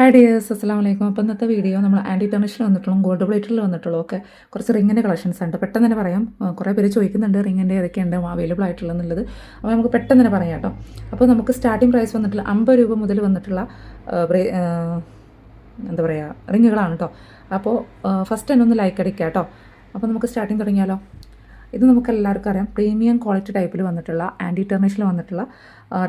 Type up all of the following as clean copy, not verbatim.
Hi dears, അസ്സലാമു അലൈക്കും. അപ്പോൾ ഇന്നത്തെ വീഡിയോ നമ്മൾ ആൻറ്റി ടെർണിഷിൽ വന്നിട്ടുള്ളൂ, ഗോൾഡ് പ്ലേറ്റിൽ വന്നിട്ടുള്ളൂ ഒക്കെ കുറച്ച് റിങ്ങിൻ്റെ കളക്ഷൻസ് ഉണ്ട്. പെട്ടെന്ന് തന്നെ പറയാം. കുറേ പേര് ചോദിക്കുന്നുണ്ട് റിങ്ങിൻ്റെ ഏതൊക്കെയുണ്ട് അവൈലബിൾ ആയിട്ടുള്ളതെന്നുള്ളത്. അപ്പോൾ നമുക്ക് പെട്ടെന്ന് തന്നെ പറയാം കേട്ടോ. അപ്പോൾ നമുക്ക് സ്റ്റാർട്ടിംഗ് പ്രൈസ് വന്നിട്ടുള്ള 50 രൂപ മുതൽ വന്നിട്ടുള്ള എന്താ പറയുക റിങ്ങുകളാണ് കേട്ടോ. അപ്പോൾ ഫസ്റ്റ് തന്നെ ഒന്ന് ലൈക്ക് അടിക്കുക കേട്ടോ. അപ്പോൾ നമുക്ക് സ്റ്റാർട്ടിങ് തുടങ്ങിയാലോ. ഇത് നമുക്ക് എല്ലാവർക്കും അറിയാം, പ്രീമിയം ക്വാളിറ്റി ടൈപ്പിൽ വന്നിട്ടുള്ള ആൻറ്റി ടെർണിഷിൽ വന്നിട്ടുള്ള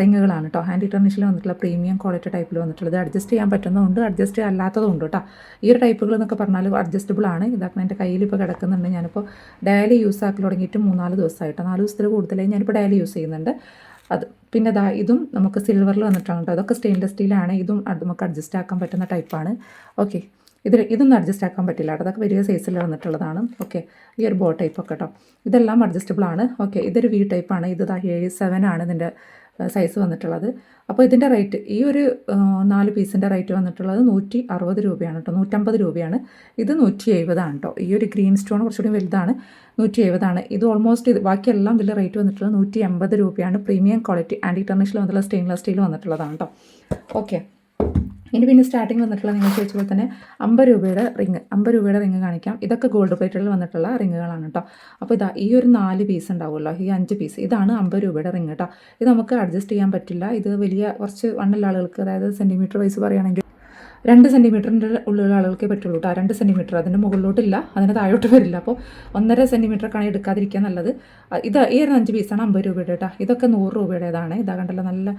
റിങ്ങുകളാണ് കേട്ടോ. ആൻറ്റി ടെർണിഷിൽ വന്നിട്ടുള്ള പ്രീമിയം ക്വാളിറ്റി ടൈപ്പിൽ വന്നിട്ടുള്ളത് അഡ്ജസ്റ്റ് ചെയ്യാൻ പറ്റുന്നതുണ്ട്, അഡ്ജസ്റ്റ് അല്ലാത്തതുണ്ട് കേട്ടോ. ഈ ഒരു ടൈപ്പുകൾ എന്നൊക്കെ പറഞ്ഞാൽ അഡ്ജസ്റ്റബിൾ ആണ്. ഇതാക്കണം എൻ്റെ കയ്യിൽ ഇപ്പോൾ കിടക്കുന്നുണ്ട്. ഞാനിപ്പോൾ ഡെയിലി യൂസ് ആക്കി തുടങ്ങിയിട്ട് 3-4 ദിവസമായിട്ട്, 4 ദിവസത്തിൽ കൂടുതലായി ഞാനിപ്പോൾ ഡെയിലി യൂസ് ചെയ്യുന്നുണ്ട്. അത് പിന്നെ ഇതും നമുക്ക് സിൽവറിൽ വന്നിട്ടാണ് കേട്ടോ. അതൊക്കെ സ്റ്റെയിൻലെസ് സ്റ്റീലാണ്. ഇതും നമുക്ക് അഡ്ജസ്റ്റ് ആക്കാൻ പറ്റുന്ന ടൈപ്പാണ്. ഓക്കെ, ഇതൊന്നും അഡ്ജസ്റ്റ് ആക്കാൻ പറ്റില്ല കേട്ടോ. അതൊക്കെ വലിയ സൈസിൽ വന്നിട്ടുള്ളതാണ്. ഓക്കെ, ഈ ഒരു ബോ ടൈപ്പൊക്കെ കേട്ടോ. ഇതെല്ലാം അഡ്ജസ്റ്റബിൾ ആണ്. ഓക്കെ, ഇതൊരു വി ടൈപ്പാണ്. ഇത് 7 ആണ് ഇതിൻ്റെ സൈസ് വന്നിട്ടുള്ളത്. അപ്പോൾ ഇതിൻ്റെ റേറ്റ്, ഈ ഒരു 4 പീസിൻ്റെ റേറ്റ് വന്നിട്ടുള്ളത് 160 രൂപയാണ് കേട്ടോ. 150 രൂപയാണ്. ഇത് 170 ആണ് കേട്ടോ. ഈ ഒരു ഗ്രീൻ സ്റ്റോൺ കുറച്ചുകൂടി വലുതാണ്, 170 ആണ്. ഇത് ഓൾമോസ്റ്റ് ബാക്കിയെല്ലാം ഇതിൻ്റെ റേറ്റ് വന്നിട്ടുള്ളത് 180 രൂപയാണ്. പ്രീമിയം ക്വാളിറ്റി ആൻറ്റി ടെർണിഷിൽ വന്നിട്ടുള്ള സ്റ്റെയിൻലെസ് സ്റ്റീൽ വന്നിട്ടുള്ളതാണ് കേട്ടോ. ഓക്കെ, ഇനി പിന്നെ സ്റ്റാർട്ടിങ് വന്നിട്ടുള്ള നിങ്ങൾ ചോദിച്ചപ്പോൾ തന്നെ 50 രൂപയുടെ റിങ് കാണിക്കാം. ഇതൊക്കെ ഗോൾഡ് പ്ലേറ്റിൽ വന്നിട്ടുള്ള റിങ്ങുകളാണ് കേട്ടോ. അപ്പോൾ ഈ ഒരു 4 പീസ് ഉണ്ടാവുമല്ലോ, ഈ 5 പീസ്, ഇതാണ് 50 രൂപയുടെ റിങ് കേട്ടോ. ഇത് നമുക്ക് അഡ്ജസ്റ്റ് ചെയ്യാൻ പറ്റില്ല. ഇത് വലിയ കുറച്ച് വണ്ണുള്ള ആളുകൾക്ക്, അതായത് സെൻറ്റിമീറ്റർ വൈസ് പറയുകയാണെങ്കിൽ 2 സെൻറ്റിമീറ്ററിൻ്റെ ഉള്ളിലുള്ള ആളുകൾക്കേ പറ്റുള്ളൂ കേട്ടോ. 2 സെൻറ്റിമീറ്റർ, അതിൻ്റെ മുകളിലോട്ടില്ല, അതിന് താഴോട്ട് വരില്ല. അപ്പോൾ 1.5 സെൻറ്റിമീറ്ററൊക്കെയാണ് എടുക്കാതിരിക്കാൻ നല്ലത്. ഈ ഒരു 5 പീസാണ് 50 രൂപയുടെ കേട്ടോ. ഇതൊക്കെ 100 രൂപയുടേതാണ്. ഇതാ കണ്ടല്ലോ, നല്ല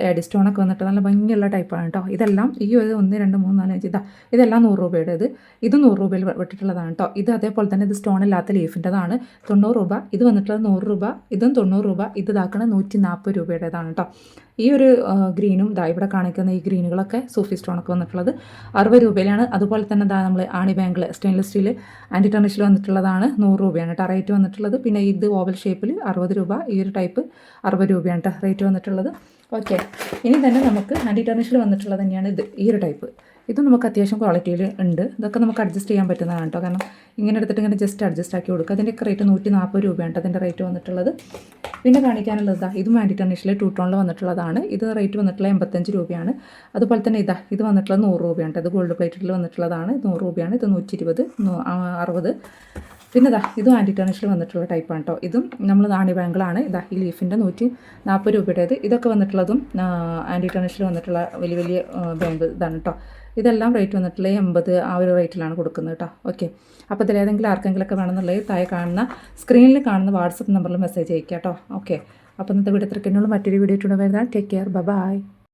എഡി സ്റ്റോണൊക്കെ വന്നിട്ട് നല്ല ഭംഗിയുള്ള ടൈപ്പാണ് കേട്ടോ. ഇതെല്ലാം ഈ ഒരു 1, 2, 3, 4, 5 ഇതെല്ലാം 100 രൂപയുടേത്. ഇത് 100 രൂപയിൽ വിട്ടിട്ടുള്ളതാണ് കേട്ടോ. ഇത് അതേപോലെ തന്നെ ഇത് സ്റ്റോൺ ഇല്ലാത്ത ലീഫിൻ്റെതാണ്, 90 രൂപ. ഇത് വന്നിട്ടുള്ളത് 100 രൂപ, ഇതും 90 രൂപ. ഇത് ഇതാക്കണത് 140 രൂപയുടേതാണ് കേട്ടോ. ഈ ഒരു ഗ്രീനും ഇവിടെ കാണിക്കുന്ന ഈ ഗ്രീനുകളൊക്കെ സൂഫി സ്റ്റോണൊക്കെ വന്നിട്ടുള്ളത് 60 രൂപയിലാണ്. അതുപോലെ തന്നെ നമ്മൾ ആണി ബാങ്കിൾ സ്റ്റെയിൻലെസ് സ്റ്റീൽ ആൻറ്റി ടെർണിഷിൽ വന്നിട്ടുള്ളതാണ് 100 രൂപയാണ് കേട്ടോ റേറ്റ് വന്നിട്ടുള്ളത്. പിന്നെ ഇത് ഓവൽ ഷേപ്പിൽ 60 രൂപ, ഈ ഒരു ടൈപ്പ് 60 രൂപയാണ് കേട്ടോ റേറ്റ് വന്നിട്ടുള്ളത്. ഓക്കെ, ഇനി തന്നെ നമുക്ക് ആൻറ്റി ടെർണിഷിൽ വന്നിട്ടുള്ളത് തന്നെയാണ് ഈ ഒരു ടൈപ്പ്. ഇത് നമുക്ക് അത്യാവശ്യം ക്വാളിറ്റിയിൽ ഉണ്ട്. ഇതൊക്കെ നമുക്ക് അഡ്ജസ്റ്റ് ചെയ്യാൻ പറ്റുന്നതാണ് കേട്ടോ. കാരണം ഇങ്ങനെ എടുത്തിട്ട് ഇങ്ങനെ ജസ്റ്റ് അഡ്ജസ്റ്റ് ആക്കി കൊടുക്കുക. അതിൻ്റെയൊക്കെ റേറ്റ് 140 രൂപയാണ് അതിൻ്റെ റേറ്റ് വന്നിട്ടുള്ളത്. പിന്നെ കാണിക്കാനുള്ളത് ഇതും ആൻറ്റി ടെർണിഷിൽ 2 ടോണിൽ വന്നിട്ടുള്ളതാണ്. ഇത് റേറ്റ് വന്നിട്ടുള്ള 85 രൂപയാണ്. അതുപോലെ തന്നെ ഇത് വന്നിട്ടുള്ളത് 100 രൂപയാണ്. ഇത് ഗോൾഡ് പ്ലേറ്റിൽ വന്നിട്ടുള്ളതാണ്. 100 രൂപയാണ്. ഇത് 120, 60. പിന്നെ ഇതും ആൻറ്റി ടെർണിഷിൽ വന്നിട്ടുള്ള ടൈപ്പാണ് കേട്ടോ. ഇതും നമ്മൾ ആണി ബാങ്കിളാണ്. ഈ ലീഫിൻ്റെ 140 രൂപയുടേത്. ഇതൊക്കെ വന്നിട്ടുള്ളതും ആൻറ്റി ടെർണിഷിൽ വന്നിട്ടുള്ള വലിയ വലിയ ബാങ്കിൾ ഇതാണ് കേട്ടോ. ഇതെല്ലാം റേറ്റ് വന്നിട്ടുള്ള 80 ആ ഒരു റേറ്റിലാണ് കൊടുക്കുന്നത് കേട്ടോ. ഓക്കെ, അപ്പോൾ ഇതിലേതെങ്കിലും ആർക്കെങ്കിലുമൊക്കെ വേണമെന്നുള്ളത് താഴെ കാണുന്ന സ്ക്രീനിൽ കാണുന്ന വാട്സപ്പ് നമ്പറിൽ മെസ്സേജ് അയക്കാം കേട്ടോ. ഓക്കെ, അപ്പോൾ ഇന്നത്തെ വീഡിയോ ഇത്രയ്ക്കുള്ള മറ്റൊരു വീഡിയോ ഇട്ടുകൊണ്ട് വരുന്നത്. Take care, by.